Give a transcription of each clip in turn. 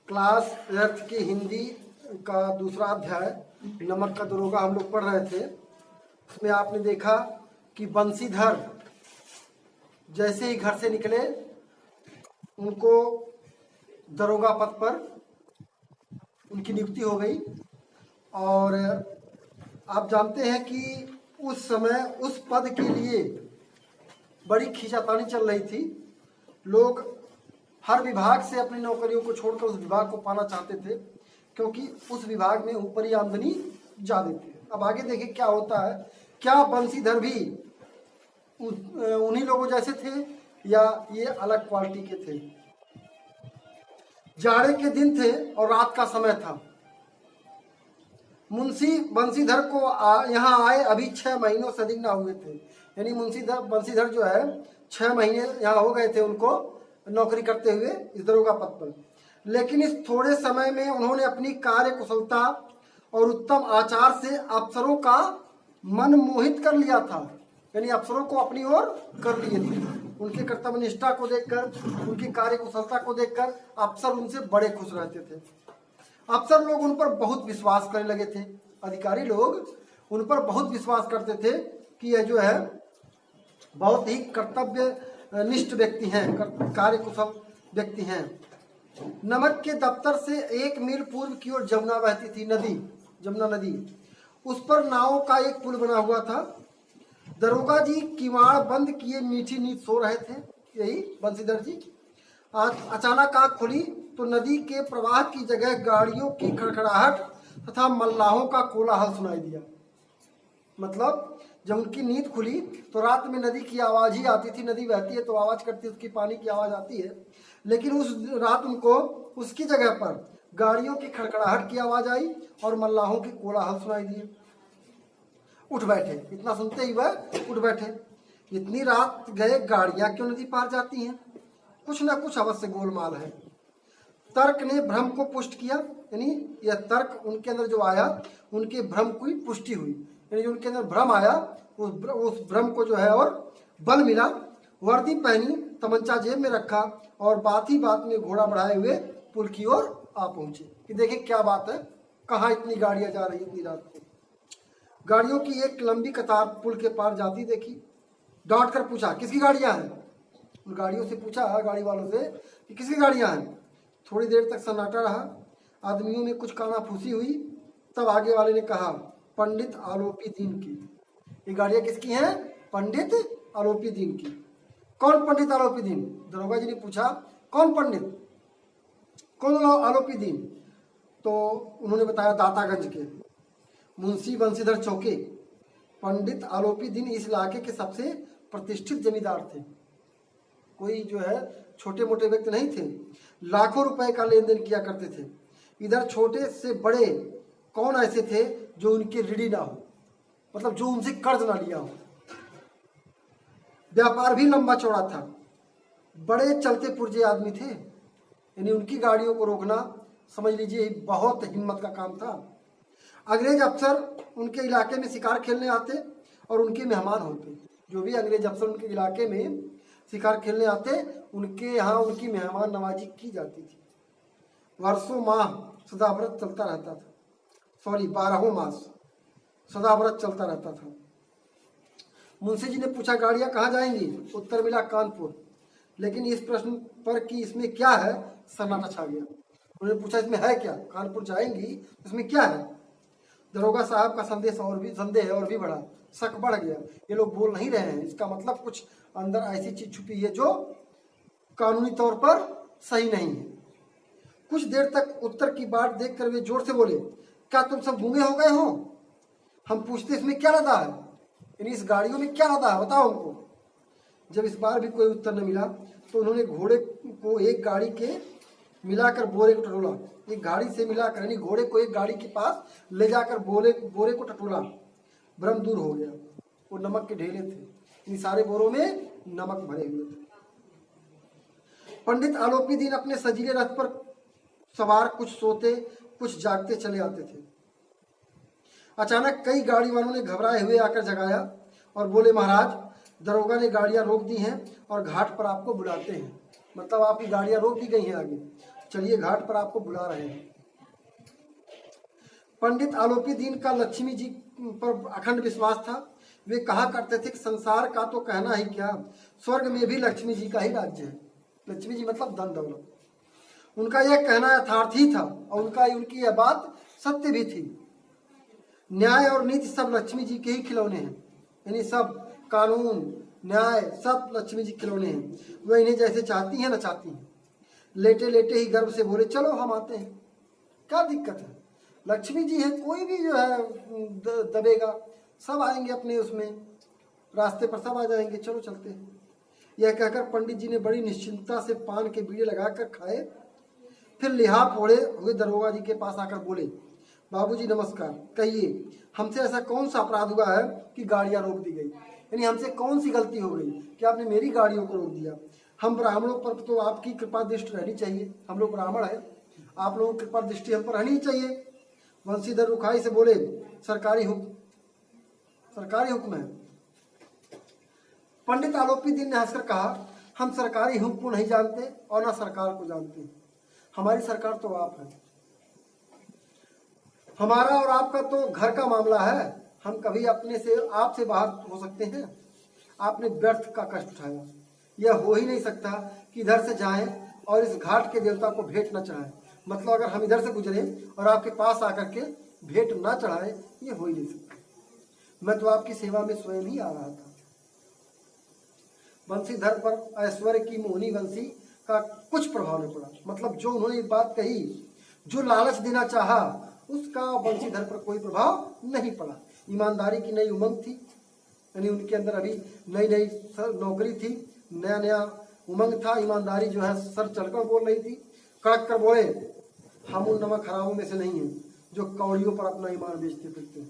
Class 8 की हिंदी का दूसरा अध्याय नमक का दरोगा हम लोग पढ़ रहे थे। उसमें आपने देखा कि बंसीधर जैसे ही घर से निकले उनको दरोगा पद पर उनकी नियुक्ति हो गई। और आप जानते हैं कि उस समय उस पद के लिए बड़ी खींचातानी चल रही थी। लोग हर विभाग से अपनी नौकरियों को छोड़कर उस विभाग को पाना चाहते थे, क्योंकि उस विभाग में ऊपरी आमदनी ज़्यादा थी। अब आगे देखिए क्या होता है। क्या बंसीधर भी उन्हीं लोगों जैसे थे या ये अलग क्वालिटी के थे? जाड़े के दिन थे और रात का समय था। मुंशी बंसीधर को यहाँ आए अभी 6 महीनों से अधिक ना हुए थे। यानी बंसीधर जो है 6 महीने यहाँ हो गए थे उनको नौकरी करते हुए इस दरोगा पद पर। लेकिन इस थोड़े समय में उन्होंने अपनी कार्य कुशलता और उत्तम आचार से अफसरों का मन मोहित कर लिया था। यानी अफसरों को अपनी ओर कर लिए थे। उनके कर्तव्य निष्ठा को देखकर, उनकी कार्य कुशलता को देखकर अफसर उनसे बड़े खुश रहते थे। अफसर लोग उन पर बहुत विश्वास करने लगे थे। अधिकारी लोग उन पर बहुत विश्वास करते थे कि यह जो है बहुत ही कर्तव्य निष्ठ व्यक्ति हैं, कार्य कुशल व्यक्ति हैं। नमक के दफ्तर से 1 मील पूर्व की ओर जमुना बहती थी, जमुना नदी। उस पर नावों का एक पुल बना हुआ था। दरोगा जी किवाड़ बंद किए मीठी नींद सो रहे थे, यही बंसीधर जी। अचानक आँख खुली तो नदी के प्रवाह की जगह गाड़ियों की खड़खड़ाहट तथा मल्लाहों का कोलाहल सुनाई दिया। मतलब जब उनकी नींद खुली तो रात में नदी की आवाज़ ही आती थी। नदी बहती है तो आवाज़ करती है, उसकी पानी की आवाज़ आती है। लेकिन उस रात उनको उसकी जगह पर गाड़ियों की खड़खड़ाहट की आवाज़ आई और मल्लाहों की कोलाहल सुनाई दिए। उठ बैठे, इतना सुनते ही वह उठ बैठे। इतनी रात गए गाड़ियाँ क्यों नदी पार जाती हैं? कुछ ना कुछ अवश्य गोलमाल है। तर्क ने भ्रम को पुष्ट किया। यानी यह तर्क उनके अंदर जो आया उनके भ्रम की पुष्टि हुई। यानी जो उनके अंदर भ्रम आया उस भ्रम को जो है और बल मिला। वर्दी पहनी, तमंचा जेब में रखा और बात ही बात में घोड़ा बढ़ाए हुए पुल की ओर आ पहुंचे कि देखिए क्या बात है, कहाँ इतनी गाड़ियां जा रही इतनी रात को। गाड़ियों की एक लंबी कतार पुल के पार जाती देखी। डॉट कर पूछा किसकी गाड़ियां हैं? उन गाड़ियों से पूछा, गाड़ी वालों से, कि किसकी गाड़ियां हैं। थोड़ी देर तक सन्नाटा रहा। आदमियों में कुछ कानाफूसी हुई। तब आगे वाले ने कहा, पंडित आलोपी दीन की। ये गाड़ियां किसकी हैं? पंडित आलोपी दीन की। कौन पंडित आलोपी दीन? दरोगा जी ने पूछा, कौन पंडित, कौन आलोपी दीन? तो उन्होंने बताया, दातागंज के मुंशी बंसीधर चौके। पंडित आलोपी दीन इस इलाके के सबसे प्रतिष्ठित जमींदार थे। कोई जो है छोटे मोटे व्यक्ति नहीं थे। लाखों रुपए का लेन देन किया करते थे। इधर छोटे से बड़े कौन ऐसे थे जो उनके ऋणी ना हो, मतलब जो उनसे कर्ज ना लिया हो। व्यापार भी लंबा चौड़ा था। बड़े चलते पुर्जे आदमी थे। यानी उनकी गाड़ियों को रोकना समझ लीजिए बहुत हिम्मत का काम था। अंग्रेज अफसर उनके इलाके में शिकार खेलने आते और उनके मेहमान होते। जो भी अंग्रेज अफसर उनके इलाके में शिकार खेलने आते उनके यहाँ उनकी मेहमान नवाजी की जाती थी। वर्षों माह सदाव्रत चलता रहता था। 12 मास सदाव्रत चलता रहता था। मुंशी जी ने पूछा, गाड़ियाँ कहाँ जाएंगी? उत्तर मिला, कानपुर। लेकिन इस प्रश्न पर कि इसमें क्या है, सन्नाटा छा गया। उन्होंने पूछा, इसमें है क्या? कानपुर जाएंगी, इसमें क्या है? दरोगा साहब का संदेह और भी बढ़ा। शक बढ़ गया। ये लोग बोल नहीं रहे हैं, इसका मतलब कुछ अंदर ऐसी चीज छुपी है जो कानूनी तौर पर सही नहीं है। कुछ देर तक उत्तर की बाट देखकर वे जोर से बोले, क्या तुम सब गूंगे हो गए हो? हम पूछते इसमें क्या लदा है, यानी इस गाड़ियों में क्या लदा है, बताओ हमको। जब इस बार भी कोई उत्तर न मिला तो उन्होंने घोड़े को एक गाड़ी के मिलाकर बोरे को टटोला। एक गाड़ी से मिलाकर यानी घोड़े को एक गाड़ी के पास ले जाकर बोरे को टटोला। भ्रम दूर हो गया। वो नमक के ढेले थे। इन सारे बोरों में नमक भरे हुए थे। पंडित आलोपी दीन अपने सजीले रथ पर सवार कुछ सोते कुछ जागते चले आते थे। अचानक कई गाड़ी वालों ने घबराए हुए आकर जगाया और बोले, महाराज दरोगा ने गाड़ियां रोक दी हैं और घाट पर आपको बुलाते हैं। मतलब आपकी गाड़ियां रोक दी गई हैं आगे। चलिए घाट पर आपको बुला रहे हैं। पंडित आलोपी दीन का लक्ष्मी जी पर अखंड विश्वास था। वे कहा करते थे कि संसार का तो कहना ही क्या, स्वर्ग में भी लक्ष्मी जी का ही राज्य है। लक्ष्मी जी मतलब धन दौलत। उनका यह कहना यथार्थ ही था और उनकी यह बात सत्य भी थी। न्याय और नीति सब लक्ष्मी जी के ही खिलौने हैं, यानी सब कानून न्याय सब लक्ष्मी जी खिलौने हैं। वह इन्हें जैसे चाहती हैं न चाहती हैं। लेटे लेटे ही गर्व से बोले, चलो हम आते हैं, क्या दिक्कत है, लक्ष्मी जी है, कोई भी जो है दबेगा, सब आएंगे अपने उसमें रास्ते पर, सब आ जाएंगे, चलो चलते हैं। यह कहकर पंडित जी ने बड़ी निश्चिंतता से पान के बीड़े लगाकर खाए। फिर लिहाफ ओढ़े हुए दरोगा जी के पास आकर बोले, बाबूजी नमस्कार, कहिए हमसे ऐसा कौन सा अपराध हुआ है कि गाड़ियां रोक दी गई, यानी हमसे कौन सी गलती हो गई कि आपने मेरी गाड़ियों को रोक दिया। हम ब्राह्मणों पर तो आपकी कृपा दृष्टि रहनी चाहिए, हम लोग ब्राह्मण हैं, आप लोगों की कृपा दृष्टि हम पर रहनी चाहिए। वंशीधर रुखाई से बोले, सरकारी हुक्म है। पंडित आलोपी दीन ने हंसकर कहा, हम सरकारी हुक्म को नहीं जानते और ना सरकार को जानते, हमारी सरकार तो आप है। हमारा और आपका तो घर का मामला है, हम कभी अपने से आपसे बाहर हो सकते हैं। आपने व्यर्थ का कष्ट उठाया, यह हो ही नहीं सकता कि इधर से जाएं और इस घाट के देवता को भेंट न चढ़ाएं। मतलब अगर हम इधर से गुजरे और आपके पास आकर के भेंट न चढ़ाए, ये हो ही नहीं सकता। मैं तो आपकी सेवा में स्वयं ही आ रहा था। वंशीधर पर ऐश्वर्य की मोहनी वंशी का कुछ प्रभाव नहीं पड़ा। मतलब जो उन्होंने बात कही, जो लालच देना चाहा, उसका वंशीधर पर कोई प्रभाव नहीं पड़ा। ईमानदारी की नई उमंग थी, यानी उनके अंदर अभी नई नई नौकरी थी, नया नया उमंग था। ईमानदारी जो है सर चढ़कर बोल रही थी। कड़क कर बोले, हम उन नमक हरामों में से नहीं हैं जो कौड़ियों पर अपना ईमान बेचते फिरते हैं।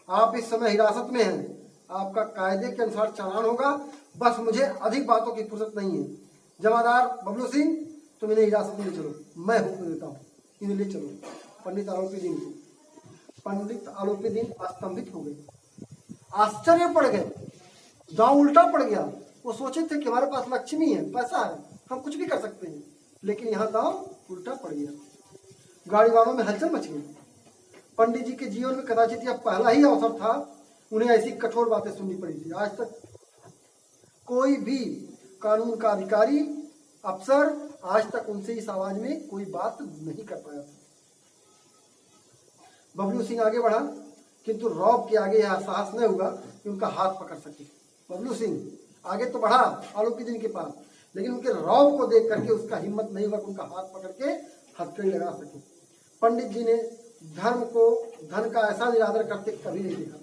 आप इस समय हिरासत में हैं, आपका कायदे के अनुसार चालान होगा, बस मुझे अधिक बातों की फुर्सत नहीं है। जमादार बबलू सिंह, तुम इन्हें हिरासत में ले चलो, मैं हुक्म देता हूँ, इन्हें ले चलो। पंडित आलोपी दीन स्तंभित हो गए, आश्चर्य पड़ गए, दांव उल्टा पड़ गया। वो सोचे थे कि हमारे पास लक्ष्मी है, पैसा है, हम कुछ भी कर सकते हैं, लेकिन यहाँ दांव उल्टा पड़ गया। गाड़ी वालों में हलचल मच गई। पंडित जी के जीवन में कदाचित यह पहला ही अवसर था उन्हें ऐसी कठोर बातें सुननी पड़ी थी। आज तक कोई भी कानून का अधिकारी अफसर आज तक उनसे इस आवाज में कोई बात नहीं कर पाया था। बबलू सिंह आगे बढ़ा, किंतु रौब के आगे यह साहस न हुआ कि उनका हाथ पकड़ सके। बबलू सिंह आगे तो बढ़ा आलोपी दीन के पास, लेकिन उनके रौब को देख करके उसका हिम्मत नहीं हुआ कि उनका हाथ पकड़ के हथकड़ी लगा सके। पंडित जी ने धर्म को धन का ऐसा निरादर करते कभी नहीं देखा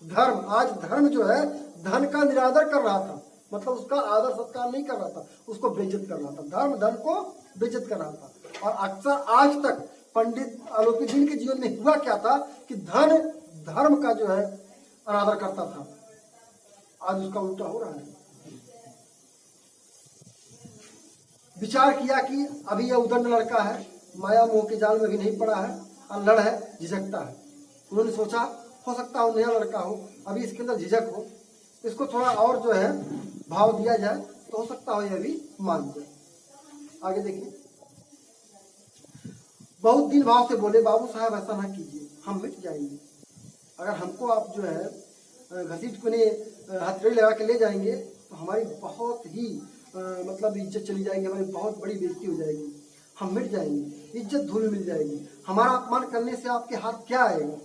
था। आज धर्म जो है धन का निरादर कर रहा था, मतलब उसका आदर सत्कार नहीं कर रहा था, उसको बेइज्जत कर रहा था। धर्म धन को बेइज्जत कर रहा था। और अक्सर आज तक पंडित आलोपी दीन के जीवन में हुआ क्या था कि धन धर्म का जो है अनादर करता था, आज उसका उल्टा हो रहा है। विचार किया कि अभी यह उदंड लड़का है, माया मोह के जाल में भी नहीं पड़ा है, अल्लड़ है, झिझकता है। उन्होंने सोचा हो सकता है नया लड़का हो, अभी इसके अंदर झिझक हो, इसको थोड़ा और जो है भाव दिया जाए तो हो सकता हो यह भी मान जाए। आगे देखिए, बहुत दिन भाव से बोले, बाबू साहब ऐसा ना कीजिए, हम मिट जाएंगे। अगर हमको आप जो है घसीट को हथकड़ी लगा के ले जाएंगे तो हमारी बहुत ही मतलब इज्जत चली जाएगी, हमारी बहुत बड़ी बेइज्जती हो जाएगी, हम मिट जाएंगे, इज्जत धूल मिल जाएगी। हमारा अपमान करने से आपके हाथ क्या आएगा?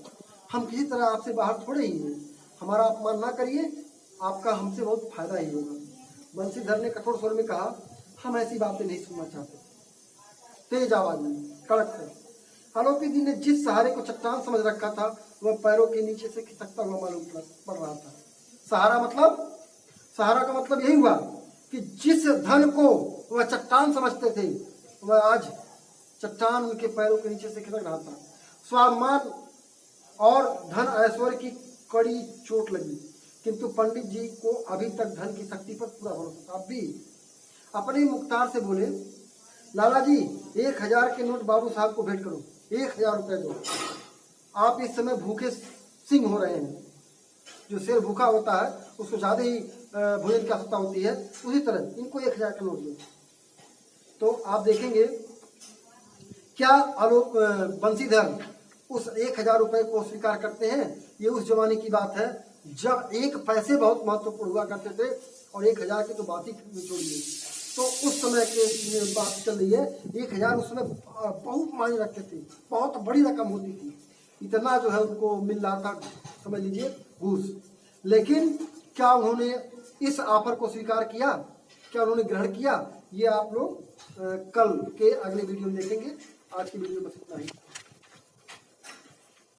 हम किसी तरह आपसे बाहर थोड़े ही हैं, हमारा अपमान ना करिए, आपका हमसे बहुत फायदा ही होगा। बंशीधर ने कठोर स्वर में कहा, हम ऐसी बातें नहीं सुनना चाहते। तेज आवाज में कड़क कर। आलोपी दीन ने जिस सहारे को चट्टान समझ रखा था वह पैरों के नीचे से खिसकता हुआ मालूम पड़ रहा था। सहारा का मतलब यही हुआ कि जिस धन को वह चट्टान समझते थे वह आज चट्टान उनके पैरों के नीचे से खिसक रहा था। स्वाभिमान और धन ऐश्वर्य की कड़ी चोट लगी, किंतु पंडित जी को अभी तक धन की शक्ति पर पूरा भरोसा था। अब भी अपने मुख्तार से बोले, लाला जी 1000 के नोट बाबू साहब को भेंट करो, 1000 रुपए दो। आप इस समय भूखे सिंह हो रहे हैं। जो शेर भूखा होता है उसको ज्यादा ही भोजन की आवश्यकता होती है, उसी तरह इनको 1000 का नोट दो। तो आप देखेंगे क्या आलोक बंसीधर उस 1,000 रुपए को स्वीकार करते हैं। ये उस जमाने की बात है जब 1 पैसे बहुत महत्वपूर्ण हुआ करते थे और 1,000 की तो बात ही छोड़िए। तो उस समय की बात चल रही है, 1,000 उस समय बहुत मायने रखते थे, बहुत बड़ी रकम होती थी। इतना जो है उनको मिल रहा था, समझ लीजिए घूस। लेकिन क्या उन्होंने इस ऑफर को स्वीकार किया, क्या उन्होंने ग्रहण किया, ये आप लोग कल के अगले वीडियो में देखेंगे। आज की वीडियो बस इतना ही।